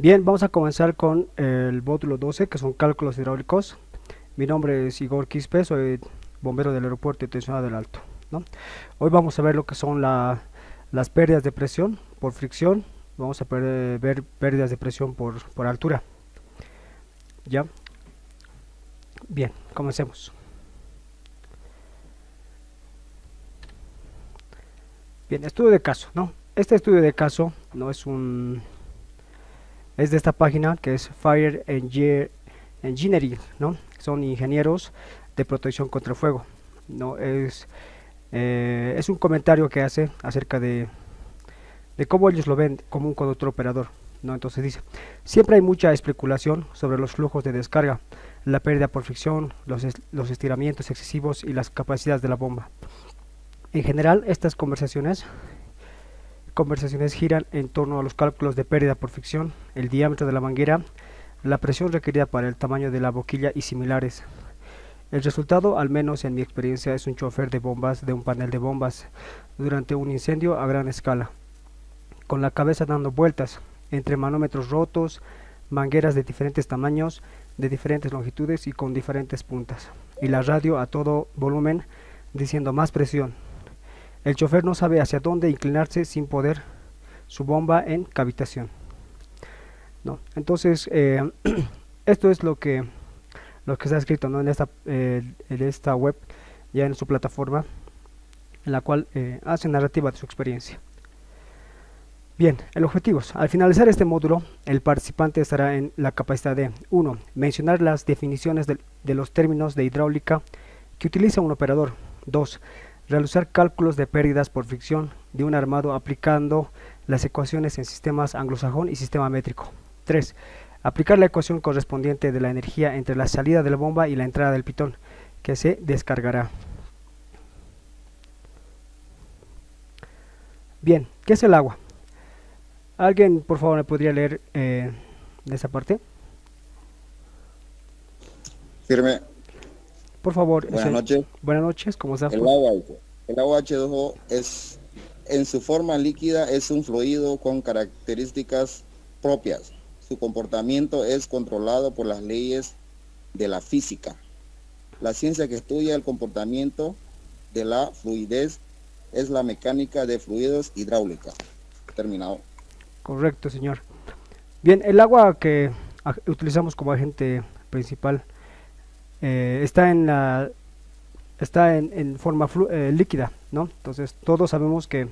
Bien, vamos a comenzar con el módulo 12, que son cálculos hidráulicos. Mi nombre es Igor Quispe, soy bombero del Aeropuerto Internacional del Alto, ¿no? Hoy vamos a ver lo que son las pérdidas de presión por fricción. Vamos a ver pérdidas de presión por altura. ¿Ya? Bien, comencemos. Bien, estudio de caso, ¿no? Este estudio de caso no es es de esta página que es Fire Engineering, ¿no? Son ingenieros de protección contra el fuego, ¿no? Es un comentario que hace acerca de cómo ellos lo ven como un conductor operador, ¿no? Entonces dice, siempre hay mucha especulación sobre los flujos de descarga, la pérdida por fricción, los estiramientos excesivos y las capacidades de la bomba. En general, estas conversaciones giran en torno a los cálculos de pérdida por fricción, el diámetro de la manguera, la presión requerida para el tamaño de la boquilla y similares. El resultado, al menos en mi experiencia, es un chofer de bombas de un panel de bombas durante un incendio a gran escala, con la cabeza dando vueltas entre manómetros rotos, mangueras de diferentes tamaños, de diferentes longitudes y con diferentes puntas, y la radio a todo volumen diciendo más presión. El chofer no sabe hacia dónde inclinarse sin poder su bomba en cavitación, ¿no? Entonces, esto es lo que está escrito, ¿no? En esta web, ya en su plataforma, en la cual hace narrativa de su experiencia. Bien, el objetivo. Al finalizar este módulo, el participante estará en la capacidad de 1. Mencionar las definiciones de los términos de hidráulica que utiliza un operador. 2. Realizar cálculos de pérdidas por fricción de un armado aplicando las ecuaciones en sistemas anglosajón y sistema métrico. 3. Aplicar la ecuación correspondiente de la energía entre la salida de la bomba y la entrada del pitón, que se descargará. Bien, ¿qué es el agua? ¿Alguien, por favor, me podría leer de esa parte? Firme. Por favor. Buenas noches. Buenas noches, ¿cómo está? El agua H2O es, en su forma líquida, es un fluido con características propias. Su comportamiento es controlado por las leyes de la física. La ciencia que estudia el comportamiento de la fluidez es la mecánica de fluidos hidráulica. Terminado. Correcto, señor. Bien, el agua que utilizamos como agente principal está en forma líquida, ¿no? Entonces todos sabemos que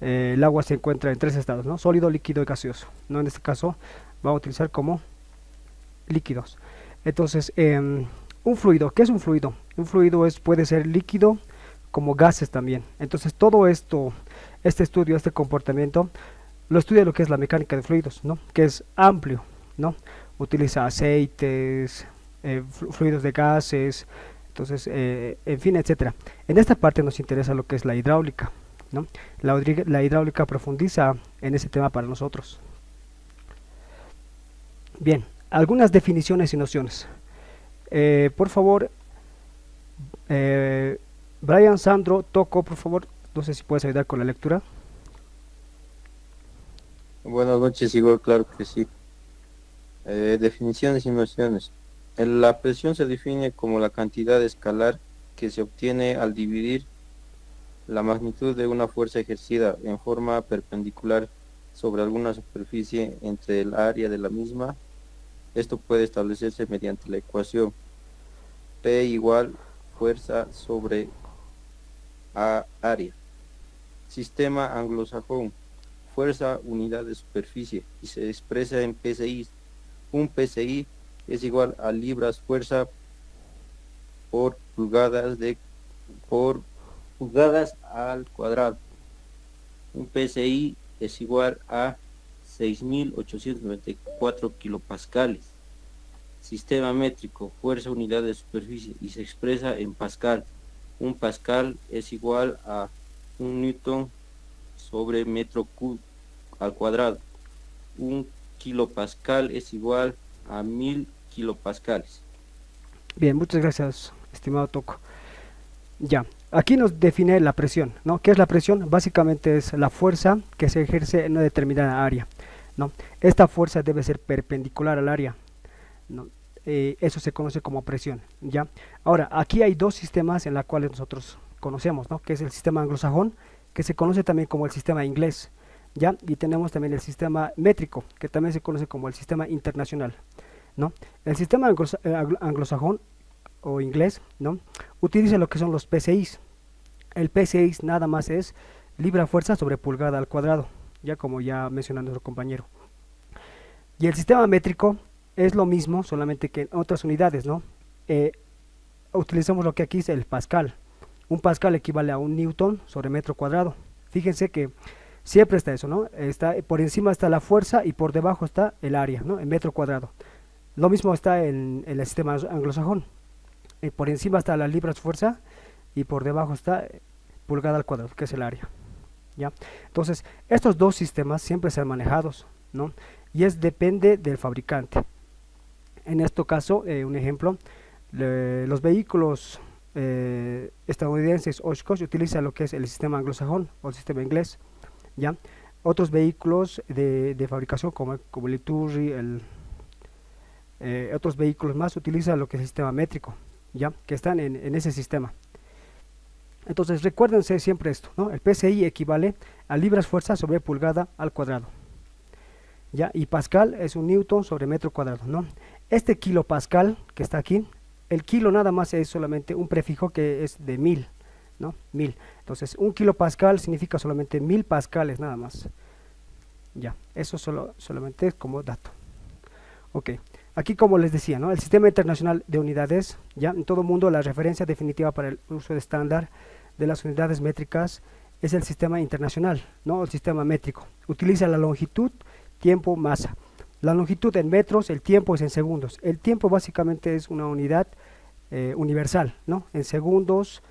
el agua se encuentra en tres estados, ¿no? Sólido, líquido y gaseoso, ¿no? En este caso vamos a utilizar como líquidos. Entonces, un fluido, ¿qué es un fluido? Un fluido puede ser líquido como gases también. Entonces todo esto, este estudio, este comportamiento, lo estudia lo que es la mecánica de fluidos, ¿no? Que es amplio, ¿no? Utiliza aceites, fluidos de gases, entonces, en fin, etcétera. En esta parte nos interesa lo que es la hidráulica, ¿no? La hidráulica profundiza en ese tema para nosotros. Bien, algunas definiciones y nociones. Por favor, Brian, Sandro, Toco, por favor, no sé si puedes ayudar con la lectura. Buenas noches, Igor, claro que sí. Definiciones y nociones. La presión se define como la cantidad escalar que se obtiene al dividir la magnitud de una fuerza ejercida en forma perpendicular sobre alguna superficie entre el área de la misma. Esto puede establecerse mediante la ecuación P igual fuerza sobre área. Sistema anglosajón. Fuerza unidad de superficie y se expresa en PSI. Un PSI es igual a libras fuerza por pulgadas al cuadrado. Un PSI es igual a 6.894 kilopascales. Sistema métrico, fuerza unidad de superficie y se expresa en pascal. Un pascal es igual a 1 newton sobre metro cúbico al cuadrado. Un kilopascal es igual a 1000 kilopascales. Bien, muchas gracias, estimado Toco. Ya, aquí nos define la presión, ¿no? ¿Qué es la presión? Básicamente es la fuerza que se ejerce en una determinada área. ¿no? Esta fuerza debe ser perpendicular al área, ¿no? Eso se conoce como presión, ¿ya? Ahora, aquí hay dos sistemas en los cuales nosotros conocemos, ¿no? Que es el sistema anglosajón, que se conoce también como el sistema inglés, ¿ya? Y tenemos también el sistema métrico, que también se conoce como el sistema internacional, ¿no? El sistema anglosajón o inglés, ¿no? Utiliza lo que son los PSIs. El PSI nada más es libra-fuerza sobre pulgada al cuadrado, ya como ya mencionó nuestro compañero. Y el sistema métrico es lo mismo, solamente que en otras unidades, ¿no? Utilizamos lo que aquí es el pascal. Un pascal equivale a un newton sobre metro cuadrado. Fíjense que siempre está eso, ¿no? Por encima está la fuerza y por debajo está el área, ¿no? En metro cuadrado. Lo mismo está en el sistema anglosajón. Por encima está la libras fuerza y por debajo está pulgada al cuadrado, que es el área, ¿ya? Entonces, estos dos sistemas siempre se han manejado, ¿no? Y depende del fabricante. En este caso, un ejemplo, los vehículos estadounidenses Oshkosh utilizan lo que es el sistema anglosajón o el sistema inglés, ¿ya? Otros vehículos de fabricación como el Iturri, otros vehículos más utilizan lo que es el sistema métrico, ¿ya? Que están en ese sistema. Entonces recuérdense siempre esto, ¿no? El PSI equivale a libras fuerza sobre pulgada al cuadrado, ¿ya? Y pascal es un newton sobre metro cuadrado, ¿no? Este kilopascal que está aquí, el kilo nada más es solamente un prefijo que es de 1000, ¿no? 1000. Entonces un kilopascal significa solamente 1000 pascales nada más. Ya, eso solamente es como dato. Ok, aquí como les decía, ¿no? El sistema internacional de unidades, ya en todo el mundo la referencia definitiva para el uso de estándar de las unidades métricas es el sistema internacional, ¿no? El sistema métrico. Utiliza la longitud, tiempo, masa. La longitud en metros, el tiempo es en segundos. El tiempo básicamente es una unidad universal, ¿no? En segundos,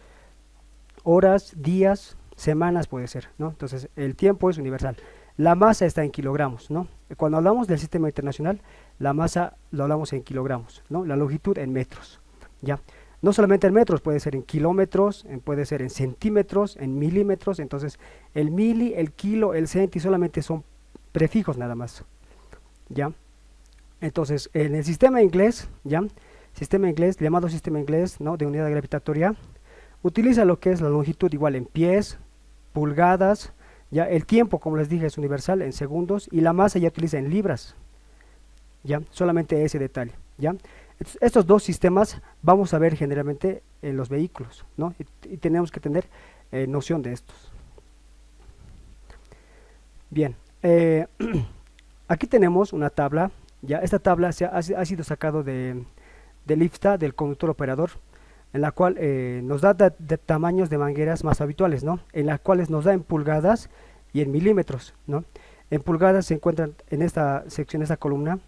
horas, días, semanas puede ser, ¿no? Entonces el tiempo es universal. La masa está en kilogramos, ¿no? Cuando hablamos del sistema internacional, la masa lo hablamos en kilogramos, ¿no? La longitud en metros, ¿ya? No solamente en metros, puede ser en kilómetros, puede ser en centímetros, en milímetros. Entonces el mili, el kilo, el centi solamente son prefijos nada más, ¿ya? Entonces en el sistema inglés, ¿ya? Sistema inglés, llamado sistema inglés, ¿no? De unidad gravitatoria, utiliza lo que es la longitud igual en pies, pulgadas, ya el tiempo, como les dije, es universal en segundos, y la masa ya utiliza en libras, ya solamente ese detalle, ya. Estos dos sistemas vamos a ver generalmente en los vehículos, ¿no? Y tenemos que tener noción de estos. Bien, aquí tenemos una tabla, ya esta tabla ha sido sacado del IFTA, del conductor operador, en la cual nos da de tamaños de mangueras más habituales, ¿no? En las cuales nos da en pulgadas y en milímetros, ¿no? En pulgadas se encuentran en esta sección, esta columna,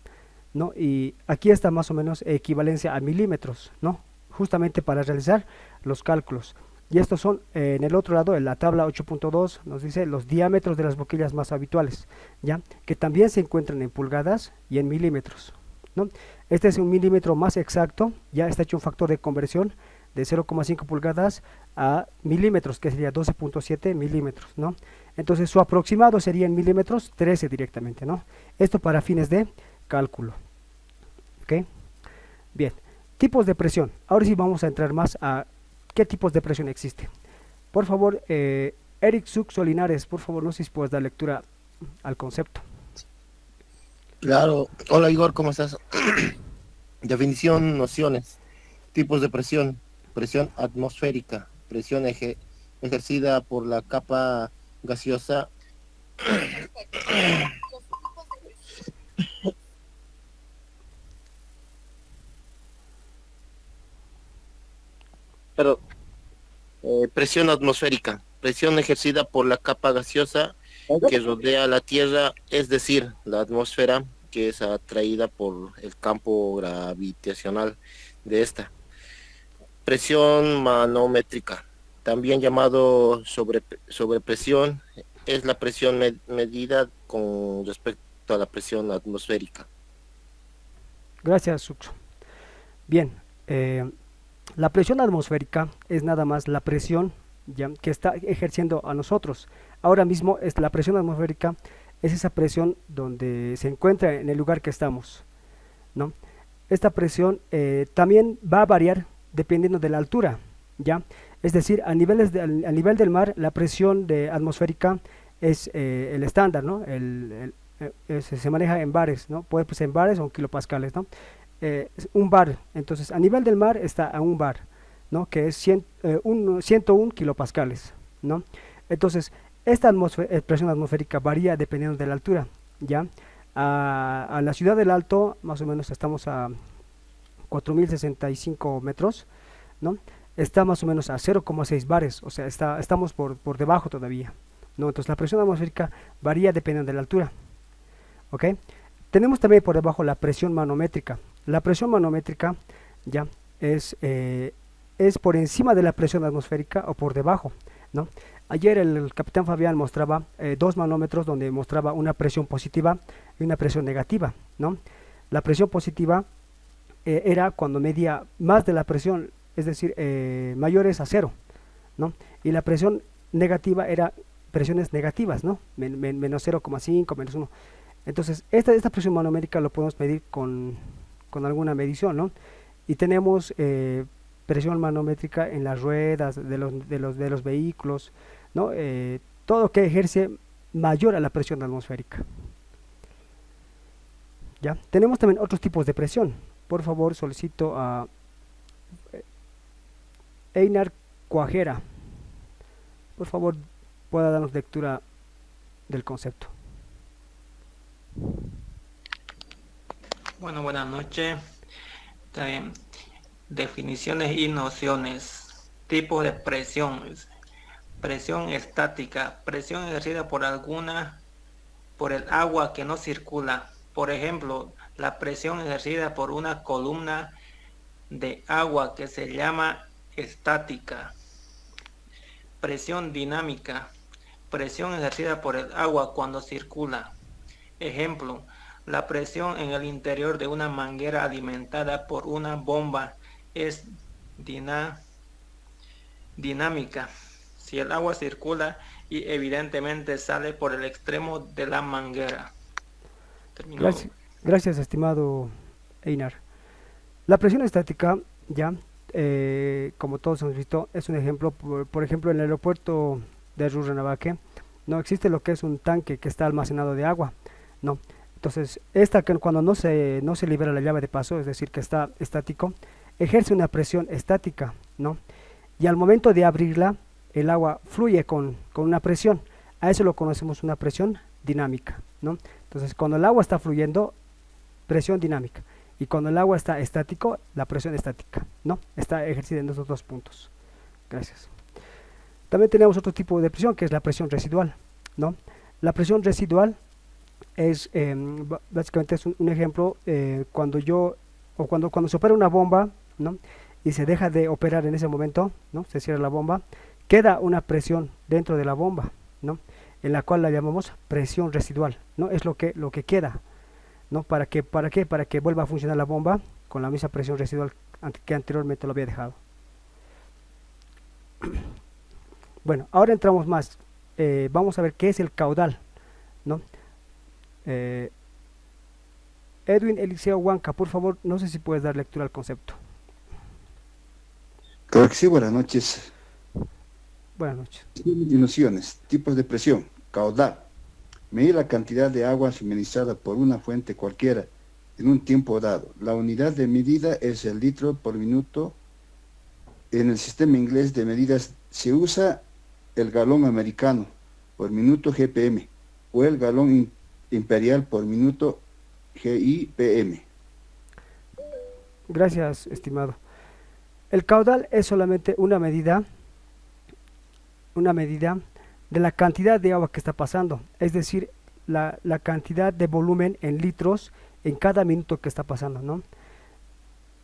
¿no? Y aquí está más o menos equivalencia a milímetros, ¿no? Justamente para realizar los cálculos. Y estos son, en el otro lado, en la tabla 8.2, nos dice los diámetros de las boquillas más habituales, ¿ya? Que también se encuentran en pulgadas y en milímetros, ¿no? Este es un milímetro más exacto, ya está hecho un factor de conversión de 0,5 pulgadas a milímetros, que sería 12.7 milímetros, ¿no? Entonces su aproximado sería en milímetros 13 directamente, ¿no? Esto para fines de cálculo. ¿Ok? Bien, tipos de presión. Ahora sí vamos a entrar más a qué tipos de presión existe. Por favor, Eric Solinares, por favor, no sé si puedes dar lectura al concepto. Claro. Hola Igor, ¿cómo estás? Definición, nociones. Tipos de presión. Presión atmosférica. Presión ejercida por la capa gaseosa. Perdón. Presión atmosférica. Presión ejercida por la capa gaseosa que rodea la Tierra, es decir, la atmósfera, que es atraída por el campo gravitacional de esta. Presión manométrica, también llamado sobrepresión, es la presión medida con respecto a la presión atmosférica. Gracias, Suxo. Bien, la presión atmosférica es nada más la presión, ¿ya?, que está ejerciendo a nosotros. Ahora mismo la presión atmosférica es esa presión donde se encuentra en el lugar que estamos, ¿no? Esta presión también va a variar dependiendo de la altura, ¿ya? Es decir, al nivel del mar, la presión atmosférica es el estándar, ¿no? Se maneja en bares, ¿no? Puede ser en bares o en kilopascales, ¿no? Es un bar, entonces a nivel del mar está a un bar, ¿no? Que es 101 kilopascales, ¿no? Entonces, esta presión atmosférica varía dependiendo de la altura, ¿ya? A la ciudad del Alto, más o menos estamos a 4065 metros, ¿no? Está más o menos a 0,6 bares, o sea, estamos por debajo todavía, ¿no? Entonces la presión atmosférica varía dependiendo de la altura, ¿ok? Tenemos también por debajo la presión manométrica. La presión manométrica ya es por encima de la presión atmosférica o por debajo, ¿no? Ayer el capitán Fabián mostraba dos manómetros donde mostraba una presión positiva y una presión negativa, ¿no? La presión positiva era cuando medía más de la presión, es decir, mayores a cero, ¿no? Y la presión negativa era presiones negativas, ¿no? Menos 0,5, menos 1. Entonces, esta presión manométrica lo podemos medir con alguna medición, ¿no? Y tenemos presión manométrica en las ruedas de los vehículos, ¿no? Todo que ejerce mayor a la presión atmosférica. ¿Ya? Tenemos también otros tipos de presión. Por favor, solicito a Einar Cuajera. Por favor, pueda darnos lectura del concepto. Bueno, buenas noches. Definiciones y nociones. Tipos de presión. Presión estática. Presión ejercida por el agua que no circula. Por ejemplo, la presión ejercida por una columna de agua que se llama estática. Presión dinámica. Presión ejercida por el agua cuando circula. Ejemplo, la presión en el interior de una manguera alimentada por una bomba es dinámica si el agua circula y evidentemente sale por el extremo de la manguera. Terminado. Gracias, estimado Einar. La presión estática, ya, como todos hemos visto, es un ejemplo. Por ejemplo, en el aeropuerto de Rurrenabaque no existe lo que es un tanque que está almacenado de agua, no. Entonces, cuando no se libera la llave de paso, es decir, que está estático, ejerce una presión estática, ¿no? Y al momento de abrirla, el agua fluye con una presión. A eso lo conocemos una presión dinámica, ¿no? Entonces, cuando el agua está fluyendo, presión dinámica. Y cuando el agua está estático, la presión estática, ¿no? Está ejercida en esos dos puntos. Gracias. También tenemos otro tipo de presión, que es la presión residual, ¿no? La presión residual es básicamente es un ejemplo cuando se opera una bomba, ¿no? Y se deja de operar en ese momento, ¿no? Se cierra la bomba, queda una presión dentro de la bomba, ¿no? En la cual la llamamos presión residual, ¿no? Es lo que queda, ¿no? ¿Para qué? Para que vuelva a funcionar la bomba con la misma presión residual que anteriormente lo había dejado. Bueno, ahora entramos más. Vamos a ver qué es el caudal, ¿no? Edwin Eliseo Huanca, por favor, no sé si puedes dar lectura al concepto. Claro que sí, buenas noches. Buenas noches. Nociones, tipos de presión, caudal. Medir la cantidad de agua suministrada por una fuente cualquiera en un tiempo dado. La unidad de medida es el litro por minuto. En el sistema inglés de medidas se usa el galón americano por minuto GPM o el galón imperial por minuto GIPM. Gracias, estimado. El caudal es solamente una medida de la cantidad de agua que está pasando, es decir, la cantidad de volumen en litros en cada minuto que está pasando, ¿no?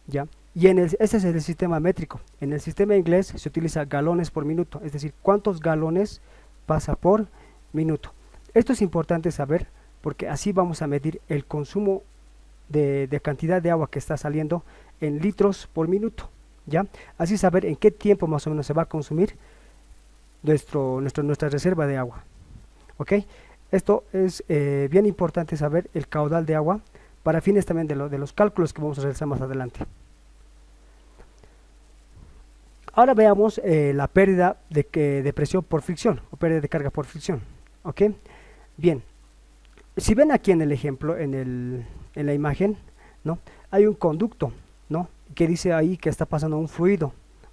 ¿Ya? Y ese es el sistema métrico. En el sistema inglés se utiliza galones por minuto, es decir, cuántos galones pasa por minuto. Esto es importante saber porque así vamos a medir el consumo de cantidad de agua que está saliendo en litros por minuto, ¿ya? Así saber en qué tiempo más o menos se va a consumir nuestra reserva de agua, ¿ok? Esto es bien importante saber el caudal de agua para fines también de los cálculos que vamos a realizar más adelante. Ahora veamos la pérdida de presión por fricción o pérdida de carga por fricción. ¿Ok? Bien, si ven aquí en el ejemplo, en la imagen, ¿no? Hay un conducto, ¿no? Que dice ahí que está pasando un fluido,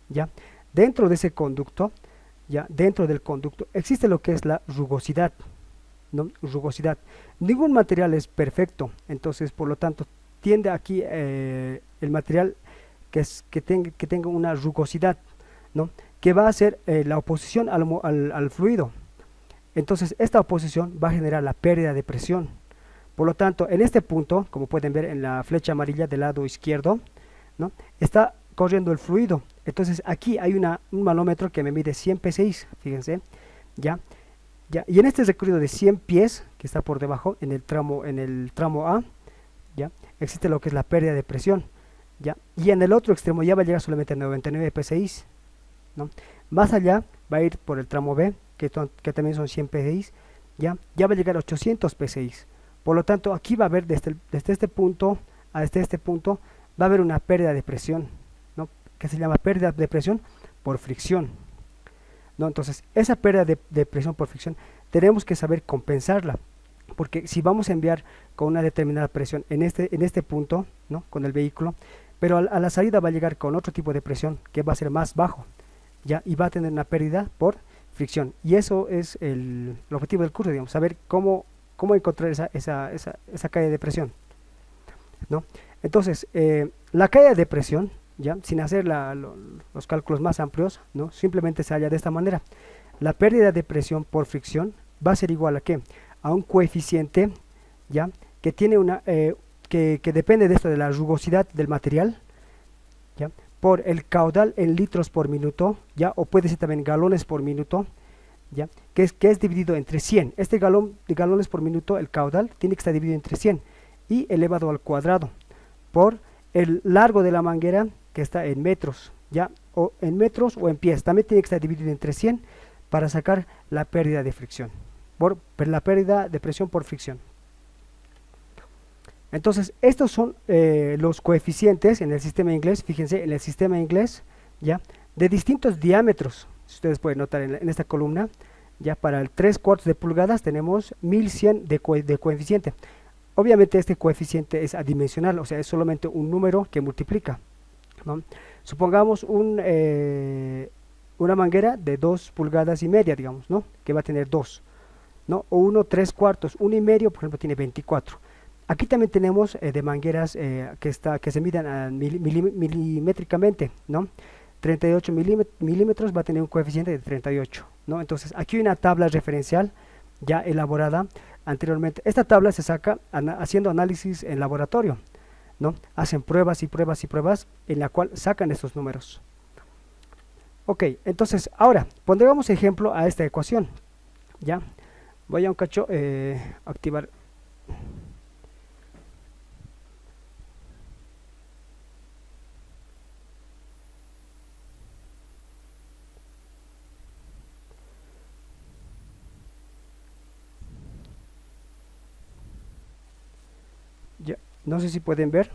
¿ya? Dentro de ese conducto, ¿ya? Dentro del conducto existe lo que es la rugosidad, ¿no? Rugosidad. Ningún material es perfecto, entonces por lo tanto tiende aquí el material que tenga una rugosidad, ¿no? Que va a ser la oposición al fluido. Entonces esta oposición va a generar la pérdida de presión. Por lo tanto, en este punto, como pueden ver en la flecha amarilla del lado izquierdo, ¿no? Está corriendo el fluido. Entonces aquí hay un manómetro que me mide 100 psi, fíjense, ¿ya? Y en este recorrido de 100 pies, que está por debajo, en el tramo A, ¿ya? Existe lo que es la pérdida de presión, ¿ya? Y en el otro extremo ya va a llegar solamente a 99 psi, ¿no? Más allá va a ir por el tramo B, que también son 100 psi, ya va a llegar a 800 psi. Por lo tanto, aquí va a haber desde este punto hasta este punto, va a haber una pérdida de presión, ¿no? Que se llama pérdida de presión por fricción, ¿no? Entonces, esa pérdida de presión por fricción tenemos que saber compensarla, porque si vamos a enviar con una determinada presión en este punto, ¿no? Con el vehículo, pero a la salida va a llegar con otro tipo de presión que va a ser más bajo, ¿ya? Y va a tener una pérdida por fricción. Y eso es el objetivo del curso, digamos, saber cómo encontrar esa caída de presión, ¿no? Entonces, la caída de presión, ¿ya? Sin hacer los cálculos más amplios, ¿no? Simplemente se halla de esta manera. La pérdida de presión por fricción va a ser igual a ¿qué? A un coeficiente, ¿ya? Que tiene que depende de esto, de la rugosidad del material, ¿ya? Por el caudal en litros por minuto, ¿ya? O puede ser también galones por minuto, ¿ya? Que es dividido entre 100. Este galón de galones por minuto, el caudal, tiene que estar dividido entre 100 y elevado al cuadrado por el largo de la manguera, que está en metros, ¿ya? O en metros o en pies. También tiene que estar dividido entre 100 para sacar la pérdida de fricción, por la pérdida de presión por fricción. Entonces, estos son los coeficientes en el sistema inglés. Fíjense, en el sistema inglés, ¿ya? De distintos diámetros. Ustedes pueden notar en esta columna, ya para el 3/4 de pulgadas tenemos 1100 de coeficiente. Obviamente este coeficiente es adimensional, o sea, es solamente un número que multiplica, ¿no? Supongamos una manguera de 2 pulgadas y media, digamos, ¿no? Que va a tener 2, ¿no? O 1/3/4, 1,5, por ejemplo, tiene 24. Aquí también tenemos de mangueras que se midan milimétricamente, ¿no? 38 milímetros va a tener un coeficiente de 38, ¿no? Entonces aquí hay una tabla referencial ya elaborada anteriormente. Esta tabla se saca haciendo análisis en laboratorio, ¿no? Hacen pruebas y pruebas y pruebas en la cual sacan estos números. Ok, entonces ahora pondremos ejemplo a esta ecuación, ¿ya? Voy a un cacho activar. Ya, no sé si pueden ver.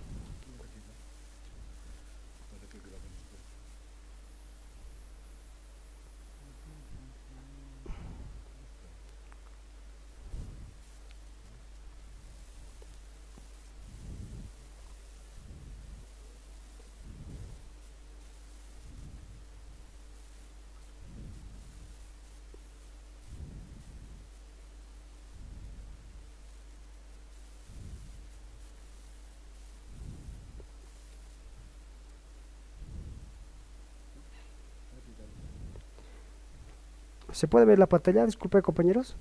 ¿Se puede ver la pantalla? Disculpe, compañeros.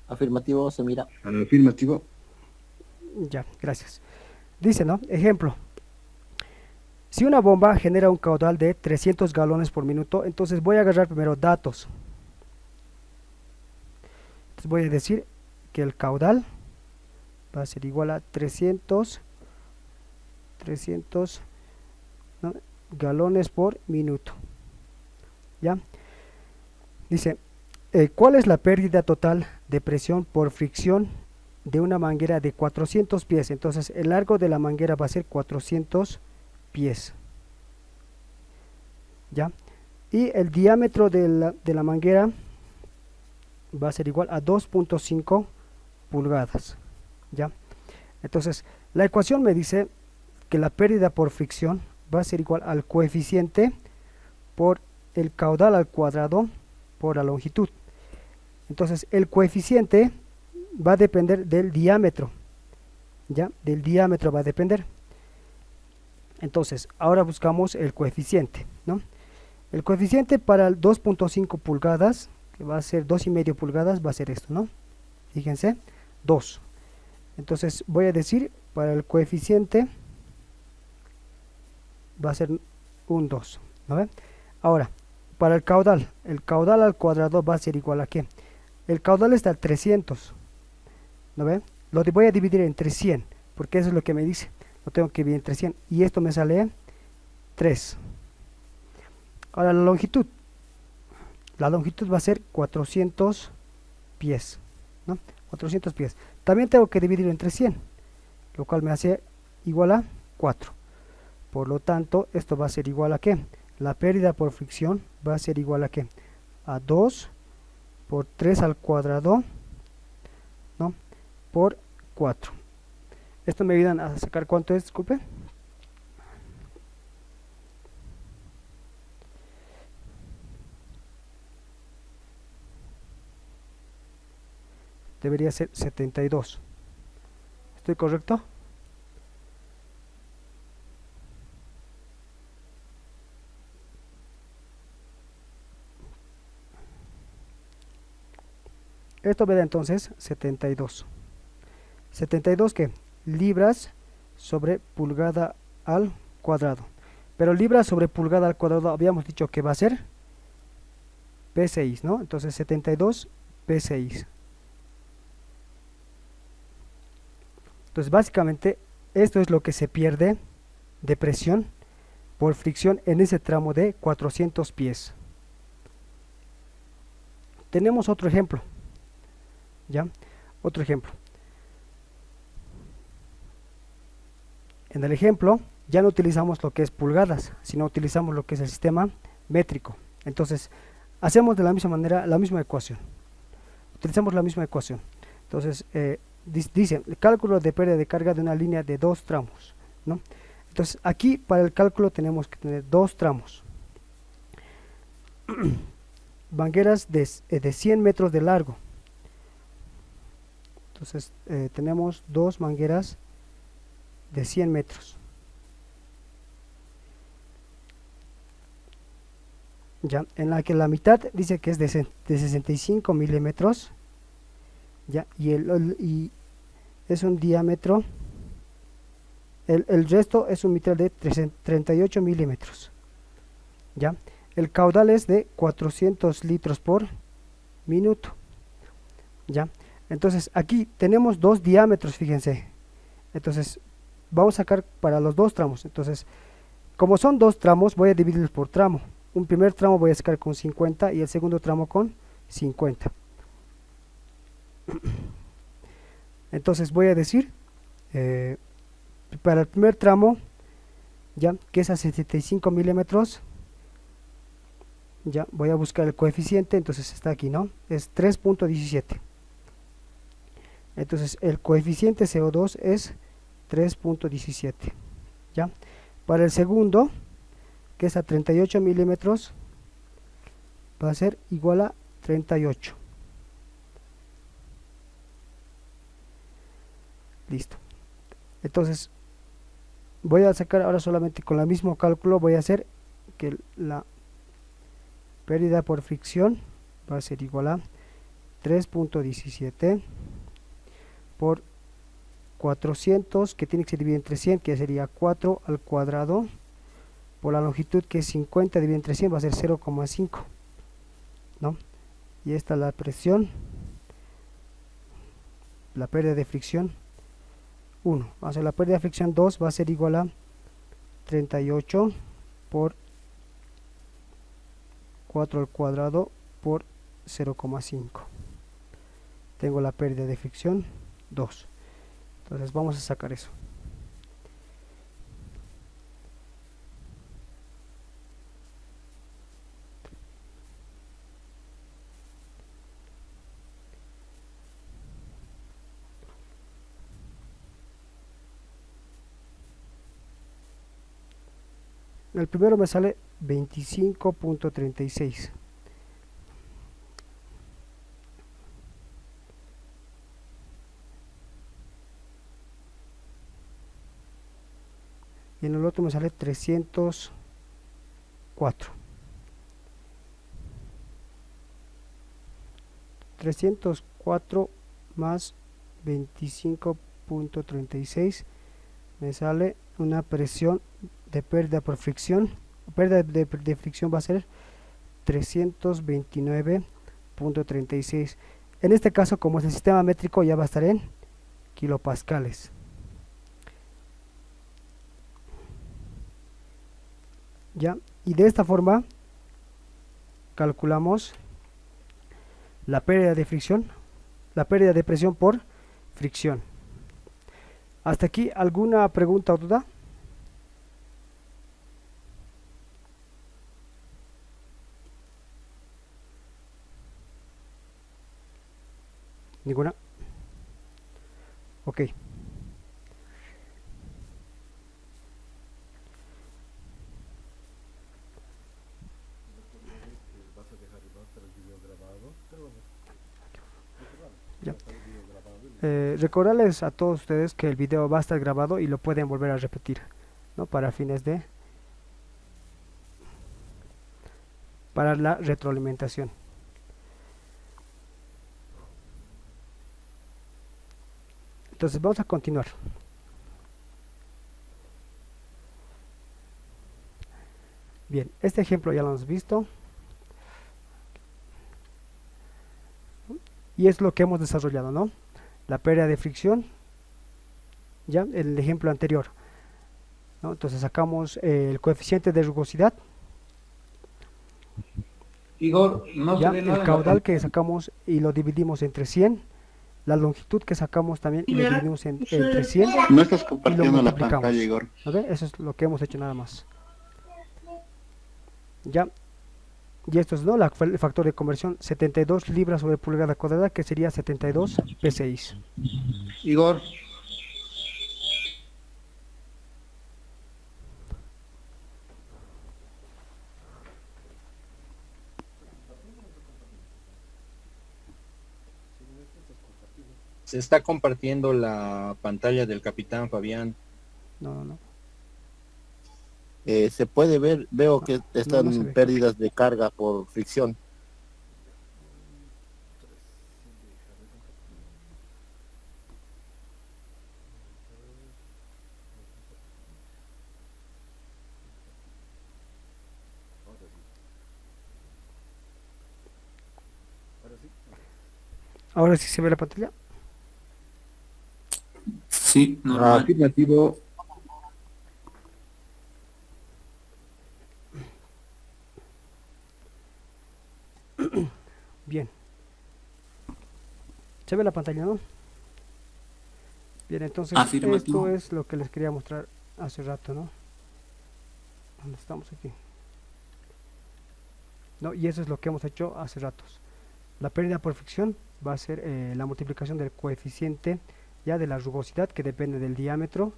Afirmativo, se mira. Afirmativo. Ya, gracias. Dice, ¿no? Ejemplo. Si una bomba genera un caudal de 300 galones por minuto, entonces voy a agarrar primero datos. Entonces voy a decir que el caudal va a ser igual a 300 ¿no? Galones por minuto. ¿Ya? Dice, ¿Cuál es la pérdida total de presión por fricción de una manguera de 400 pies? Entonces el largo de la manguera va a ser 400 pies. ¿Ya? Y el diámetro de la manguera va a ser igual a 2.5 pulgadas. ¿Ya? Entonces la ecuación me dice que la pérdida por fricción va a ser igual al coeficiente por el caudal al cuadrado por la longitud. Entonces el coeficiente va a depender del diámetro. ¿Ya? Del diámetro va a depender. Entonces ahora buscamos el coeficiente, ¿no? El coeficiente para el 2.5 pulgadas, que va a ser 2,5 pulgadas, va a ser esto, ¿no? Fíjense, 2. Entonces voy a decir, para el coeficiente va a ser un 2, ¿no ve? Ahora, para el caudal al cuadrado va a ser igual a ¿qué? El caudal está al 300, ¿no ve? Lo voy a dividir entre 100, porque eso es lo que me dice. Lo tengo que dividir entre 100, y esto me sale 3. Ahora la longitud va a ser 400 pies, ¿no? 400 pies. También tengo que dividir entre 100, lo cual me hace igual a 4. Por lo tanto, esto va a ser igual a ¿qué? La pérdida por fricción va a ser igual a ¿qué? A 2 por 3 al cuadrado, ¿no? Por 4. Esto me ayudan a sacar cuánto es, disculpe. Debería ser 72. ¿Estoy correcto? Esto me da entonces 72. 72 ¿qué? Libras sobre pulgada al cuadrado. Pero libras sobre pulgada al cuadrado habíamos dicho que va a ser P6, ¿no? Entonces 72 P6. Entonces básicamente esto es lo que se pierde de presión por fricción en ese tramo de 400 pies. Tenemos otro ejemplo. ¿Ya? Otro ejemplo. En el ejemplo ya no utilizamos lo que es pulgadas, sino utilizamos lo que es el sistema métrico. Entonces hacemos de la misma manera la misma ecuación. Utilizamos la misma ecuación. Entonces dice el cálculo de pérdida de carga de una línea de 2 tramos, ¿no? Entonces aquí para el cálculo tenemos que tener 2 tramos. Mangueras de 100 metros de largo. Entonces tenemos 2 mangueras de 100 metros. Ya, en la que la mitad dice que es de 65 milímetros. Ya, y es un diámetro. El resto es un mitad de 38 milímetros. Ya, el caudal es de 400 litros por minuto. Ya, entonces aquí tenemos 2 diámetros, fíjense. Entonces vamos a sacar para los 2 tramos. Entonces, como son 2 tramos, voy a dividirlos por tramo. Un primer tramo voy a sacar con 50 y el segundo tramo con 50. Entonces voy a decir, para el primer tramo, ya que es a 65 milímetros, ya voy a buscar el coeficiente. Entonces está aquí, ¿no? Es 3.17. Entonces el coeficiente CO2 es 3.17. ¿Ya? Para el segundo, que es a 38 milímetros, va a ser igual a 38. Listo. Entonces voy a sacar ahora solamente con el mismo cálculo, voy a hacer que la pérdida por fricción va a ser igual a 3.17 por 400, que tiene que ser dividido entre 100, que sería 4 al cuadrado, por la longitud, que es 50 dividido entre 100, va a ser 0,5, ¿no? Y esta es la presión, la pérdida de fricción 1. Vamos a hacer la pérdida de fricción 2, va a ser igual a 38 por 4 al cuadrado por 0,5. Tengo la pérdida de fricción 2. Entonces vamos a sacar eso. El primero me sale 25.36. Y en el otro me sale 304. 304 más 25.36 me sale una presión de pérdida por fricción. Pérdida de fricción va a ser 329.36. En este caso, como es el sistema métrico, ya va a estar en kilopascales. Ya, y de esta forma calculamos la pérdida de fricción, la pérdida de presión por fricción. Hasta aquí, ¿alguna pregunta o duda? ¿Ninguna? Ok. Ya. Recordarles a todos ustedes que el video va a estar grabado y lo pueden volver a repetir, ¿no? Para fines de para la retroalimentación. Entonces vamos a continuar. Bien, este ejemplo ya lo hemos visto. Y es lo que hemos desarrollado, ¿no? La pérdida de fricción, ya, el ejemplo anterior, ¿no? Entonces sacamos el coeficiente de rugosidad, Igor, no ya, se ve el nada en la caudal que pantalla. sacamos y lo dividimos entre 100, la longitud que sacamos también y lo dividimos entre 100 No estás y lo compartiendo la multiplicamos. pantalla, Igor. ¿No ve? Eso es lo que hemos hecho nada más. Ya. Y esto es, ¿no? El factor de conversión 72 libras sobre pulgada cuadrada, que sería 72 psi. Igor, Se está compartiendo la pantalla del capitán Fabián. No. Se puede ver, veo que no están se ve. pérdidas de carga por fricción. Ahora sí se ve la pantalla. sí, normal. Afirmativo. Bien. ¿Se ve la pantalla, no? Bien, entonces Afirmativo. esto es lo que les quería mostrar hace rato, ¿no? ¿Dónde estamos aquí? No, y eso es lo que hemos hecho hace ratos. La pérdida por fricción va a ser la multiplicación del coeficiente ya de la rugosidad, que depende del diámetro,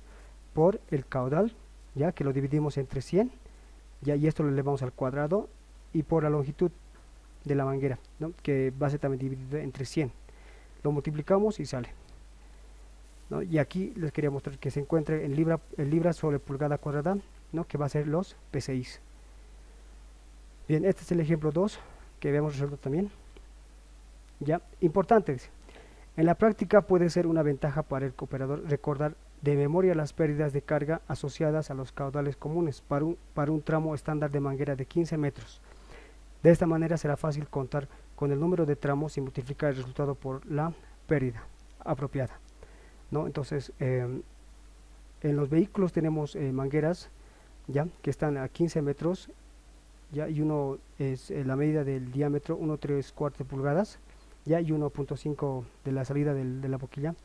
por el caudal, ya que lo dividimos entre 100, ya, y esto lo elevamos al cuadrado, y por la longitud de la manguera, ¿no? Que va a ser también dividido entre 100. Lo multiplicamos y sale, ¿no? Y aquí les quería mostrar que se encuentra en libras sobre pulgada cuadrada, ¿no? Que va a ser los PSI. Bien, este es el ejemplo 2 que habíamos resuelto también. Ya, importante, en la práctica puede ser una ventaja para el operador recordar de memoria las pérdidas de carga asociadas a los caudales comunes para un tramo estándar de manguera de 15 metros. De esta manera será fácil contar con el número de tramos y multiplicar el resultado por la pérdida apropiada, ¿no? Entonces, en los vehículos tenemos mangueras ya que están a 15 metros ya, y uno es la medida del diámetro 1,3 pulgadas, ya, y 1,5 de la salida de la boquilla.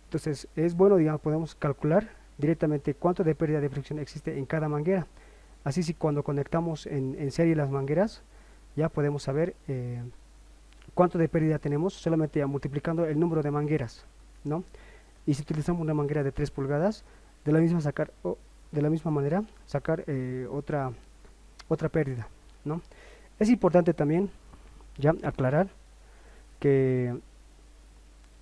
Entonces es bueno, digamos, podemos calcular directamente cuánto de pérdida de fricción existe en cada manguera. Así, si cuando conectamos en serie las mangueras, ya podemos saber cuánto de pérdida tenemos solamente ya multiplicando el número de mangueras, ¿no? Y si utilizamos una manguera de 3 pulgadas, de la misma manera sacar otra pérdida, ¿no? Es importante también ya aclarar que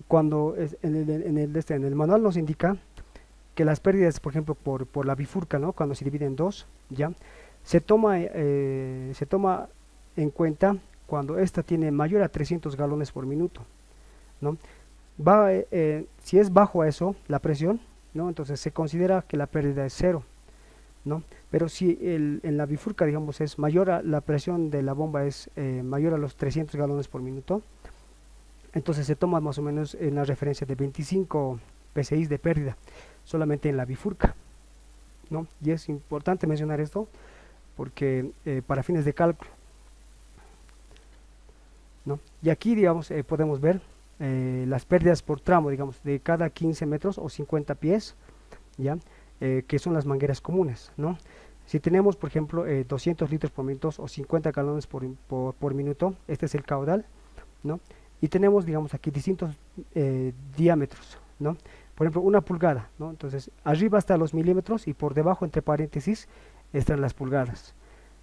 cuando en el manual nos indica que las pérdidas, por ejemplo, por la bifurca, ¿no? Cuando se divide en dos, ya se toma en cuenta cuando esta tiene mayor a 300 galones por minuto, ¿no? Si es bajo a eso la presión, ¿no? Entonces se considera que la pérdida es cero, ¿no? Pero si en la bifurca, digamos, es mayor la presión de la bomba es mayor a los 300 galones por minuto, entonces se toma más o menos en la referencia de 25 PSI de pérdida solamente en la bifurca, ¿no? Y es importante mencionar esto porque para fines de cálculo, ¿no? Y aquí, digamos, podemos ver las pérdidas por tramo, digamos, de cada 15 metros o 50 pies, ¿ya? Que son las mangueras comunes, ¿no? Si tenemos, por ejemplo, 200 litros por minuto o 50 galones por minuto, este es el caudal, ¿no? Y tenemos, digamos, aquí distintos diámetros, ¿no? Por ejemplo, una pulgada, ¿no? Entonces, arriba están los milímetros y por debajo, entre paréntesis, están las pulgadas,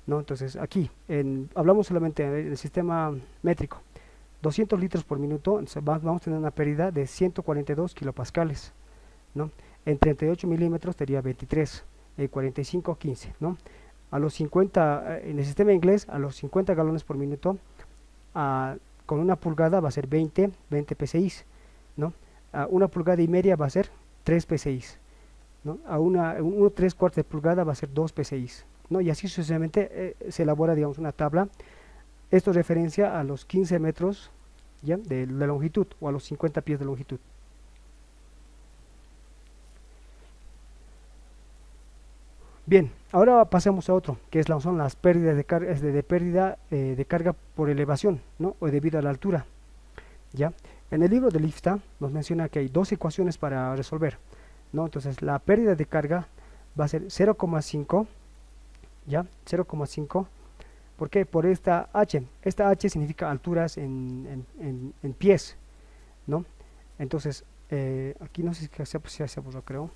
¿no? Entonces, aquí, hablamos solamente del sistema métrico, 200 litros por minuto, entonces vamos a tener una pérdida de 142 kilopascales, ¿no? En 38 milímetros sería 23, 45, 15, ¿no? A los 50, en el sistema inglés, a los 50 galones por minuto, con una pulgada va a ser 20 PSI, ¿no? A una pulgada y media va a ser 3 PSI, ¿no? A una 3/4 de pulgada va a ser 2 PSI, ¿no? Y así sucesivamente se elabora, digamos, una tabla. Esto referencia a los 15 metros, ¿ya? de longitud, o a los 50 pies de longitud. Bien, ahora pasemos a otro, que son las pérdidas de carga, pérdida de carga por elevación, ¿no? O debido a la altura, ¿ya? En el libro de Lifta nos menciona que hay dos ecuaciones para resolver, ¿no? Entonces la pérdida de carga va a ser 0,5, ¿ya? 0,5. ¿Por qué? Por esta H. Esta H significa alturas en pies, ¿no? Entonces, aquí no sé si se borró, creo.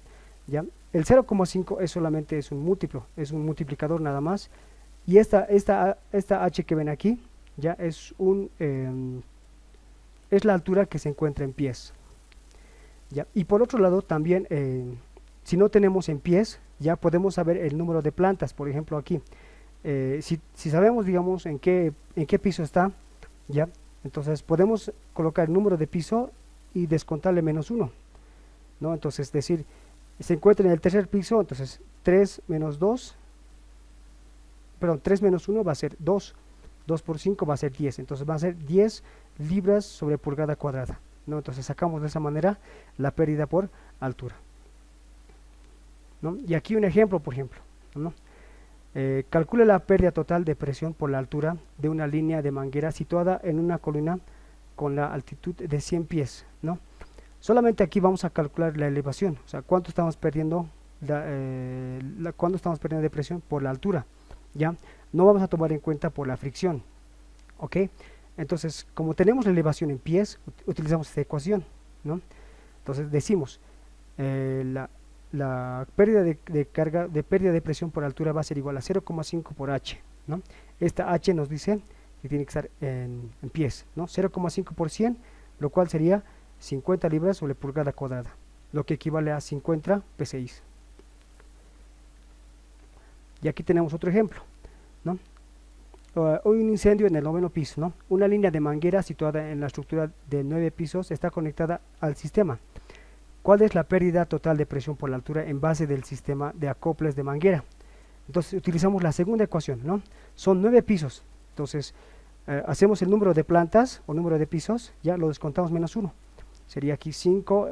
¿Ya? El 0,5 es un múltiplo, es un multiplicador nada más. Y esta H que ven aquí, ya es la altura que se encuentra en pies. ¿Ya? Y por otro lado también, si no tenemos en pies, ya podemos saber el número de plantas. Por ejemplo aquí, si sabemos, digamos, en qué piso está, ya, entonces podemos colocar el número de piso y descontarle -1, ¿no? Entonces decir, se encuentra en el tercer piso, entonces 3 menos 1 va a ser 2, 2 por 5 va a ser 10, entonces va a ser 10 libras sobre pulgada cuadrada, ¿no? Entonces sacamos de esa manera la pérdida por altura, ¿no? Y aquí un ejemplo, por ejemplo, ¿no? Calcule la pérdida total de presión por la altura de una línea de manguera situada en una colina con la altitud de 100 pies, ¿no? Solamente aquí vamos a calcular la elevación, o sea, cuánto estamos perdiendo, cuánto estamos perdiendo de presión por la altura, ¿ya? No vamos a tomar en cuenta por la fricción, ¿ok? Entonces, como tenemos la elevación en pies, utilizamos esta ecuación, ¿no? Entonces decimos, la pérdida de pérdida de presión por altura va a ser igual a 0,5 por H, ¿no? Esta H nos dice que tiene que estar en pies, ¿no? 0,5 por 100, lo cual sería 50 libras sobre pulgada cuadrada, lo que equivale a 50 PSI. Y aquí tenemos otro ejemplo, ¿no? Hoy un incendio en el 9º piso, ¿no? Una línea de manguera situada en la estructura de 9 pisos está conectada al sistema. ¿Cuál es la pérdida total de presión por la altura en base del sistema de acoples de manguera? Entonces utilizamos la segunda ecuación, ¿no? Son 9 pisos, entonces hacemos el número de plantas o número de pisos, ya lo descontamos -1. Sería aquí 5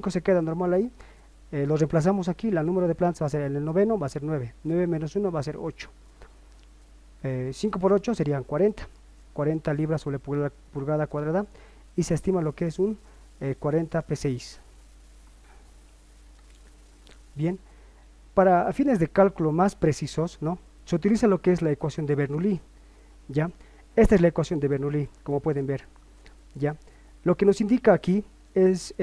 se queda normal ahí, lo reemplazamos aquí, el número de plantas va a ser en el 9º, va a ser 9, 9 menos 1 va a ser 8. 5 por 8 serían 40. 40 libras sobre pulgada cuadrada. Y se estima lo que es un 40 P6. Bien. Para fines de cálculo más precisos, ¿no?, se utiliza lo que es la ecuación de Bernoulli. ¿Ya? Esta es la ecuación de Bernoulli, como pueden ver. ¿Ya? Lo que nos indica aquí es,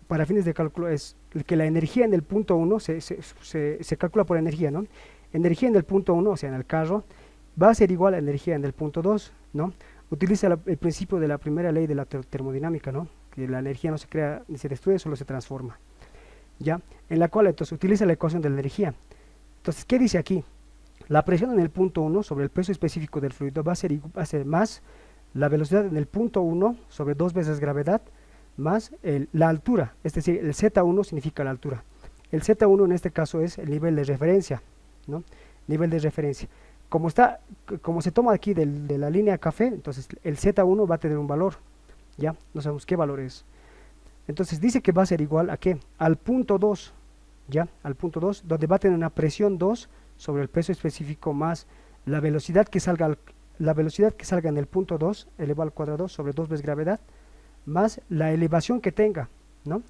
para fines de cálculo, es que la energía en el punto 1 se calcula por energía, ¿no? Energía en el punto 1, o sea, en el carro, va a ser igual a energía en el punto 2, ¿no? Utiliza el principio de la primera ley de la termodinámica, ¿no?, que la energía no se crea ni se destruye, solo se transforma. ¿Ya? En la cual entonces utiliza la ecuación de la energía. Entonces, ¿qué dice aquí? La presión en el punto 1 sobre el peso específico del fluido va a ser más la velocidad en el punto 1 sobre 2 veces gravedad más la altura, es decir, el Z1 significa la altura. El Z1 en este caso es el nivel de referencia, ¿no? Nivel de referencia. Como se toma aquí de la línea café, entonces el Z1 va a tener un valor, ¿ya? No sabemos qué valor es. Entonces dice que va a ser igual a ¿qué? Al punto 2, ¿ya? Al punto 2, donde va a tener una presión 2 sobre el peso específico más la velocidad que salga en el punto 2 elevado al cuadrado sobre 2 veces gravedad más la elevación que tenga, ¿no?,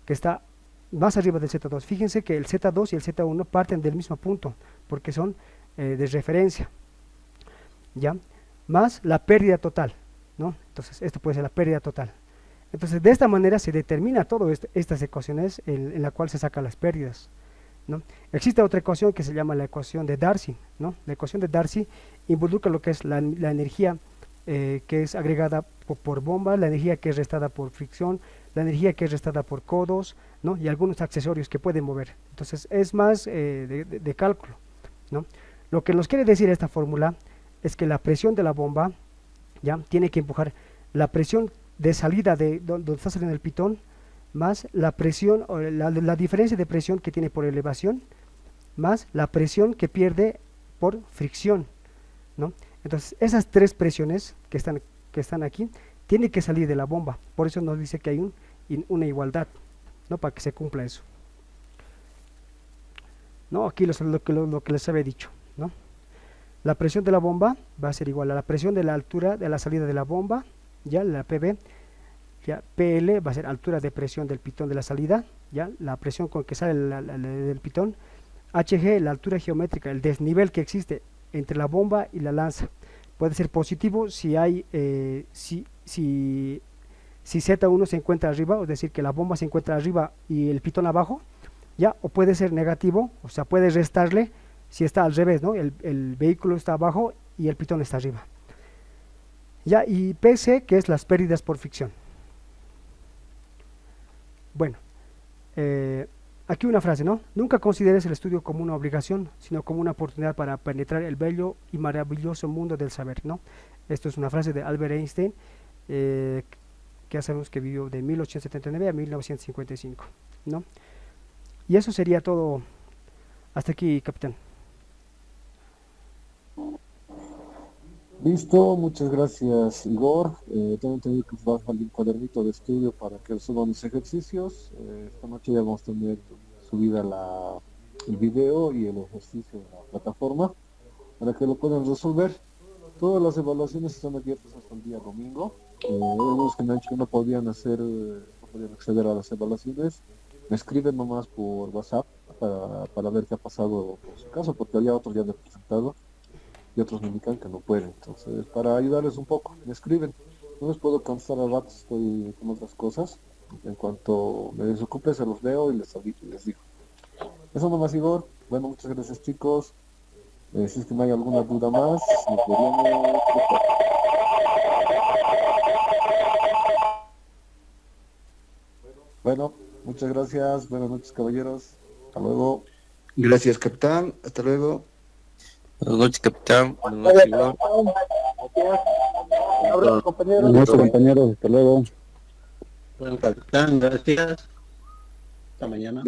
que está más arriba del Z2. Fíjense que el Z2 y el Z1 parten del mismo punto porque son de referencia, ¿ya? Más la pérdida total, ¿no? Entonces esto puede ser la pérdida total. Entonces de esta manera se determina todas estas ecuaciones en la cual se sacan las pérdidas, ¿no? Existe otra ecuación que se llama la ecuación de Darcy, ¿no? La ecuación de Darcy involucra lo que es la energía que es agregada por bomba, la energía que es restada por fricción, la energía que es restada por codos, ¿no?, y algunos accesorios que pueden mover. Entonces es más de cálculo, ¿no? Lo que nos quiere decir esta fórmula es que la presión de la bomba, ¿ya?, tiene que empujar la presión de salida de donde está saliendo el pitón más la presión o la diferencia de presión que tiene por elevación más la presión que pierde por fricción, ¿no? Entonces esas tres presiones que están aquí tienen que salir de la bomba. Por eso nos dice que hay una igualdad, ¿no?, para que se cumpla eso, ¿no? Aquí lo que les había dicho, ¿no? La presión de la bomba va a ser igual a la presión de la altura de la salida de la bomba, ya la PB, ya PL va a ser altura de presión del pitón de la salida, ya la presión con que sale del pitón, HG, la altura geométrica, el desnivel que existe entre la bomba y la lanza. Puede ser positivo si hay si Z1 se encuentra arriba, es decir, que la bomba se encuentra arriba y el pitón abajo, ya, o puede ser negativo, o sea, puede restarle si está al revés, ¿no? El vehículo está abajo y el pitón está arriba. Ya, y PC, que es las pérdidas por fricción. Bueno, aquí una frase, ¿no? Nunca consideres el estudio como una obligación, sino como una oportunidad para penetrar el bello y maravilloso mundo del saber, ¿no? Esto es una frase de Albert Einstein, que ya sabemos que vivió de 1879 a 1955, ¿no? Y eso sería todo. Hasta aquí, capitán. Listo, muchas gracias, Igor. También tengo que bajar el cuadernito de estudio para que suban los ejercicios. Esta noche ya vamos a tener subida el video y el ejercicio en la plataforma para que lo puedan resolver. Todas las evaluaciones están abiertas hasta el día domingo. Algunos que me han dicho que no podían acceder a las evaluaciones, me escriben nomás por WhatsApp para ver qué ha pasado con su caso, porque había otros ya de presentado y otros me indican que no pueden. Entonces, para ayudarles un poco, me escriben. No les puedo cansar al rato, estoy con otras cosas. En cuanto me desocupe, se los leo y les aviso y les digo. Eso nomás, Igor. Bueno, muchas gracias, chicos. Si es que no hay alguna duda más, nos veríamos. Bueno, muchas gracias. Buenas noches, caballeros. Hasta luego. Gracias, capitán. Hasta luego. Buenas noches, capitán. Buenas noches, Igor. Buenas noches, compañeros. Hasta luego. Bueno, capitán, gracias. Hasta mañana.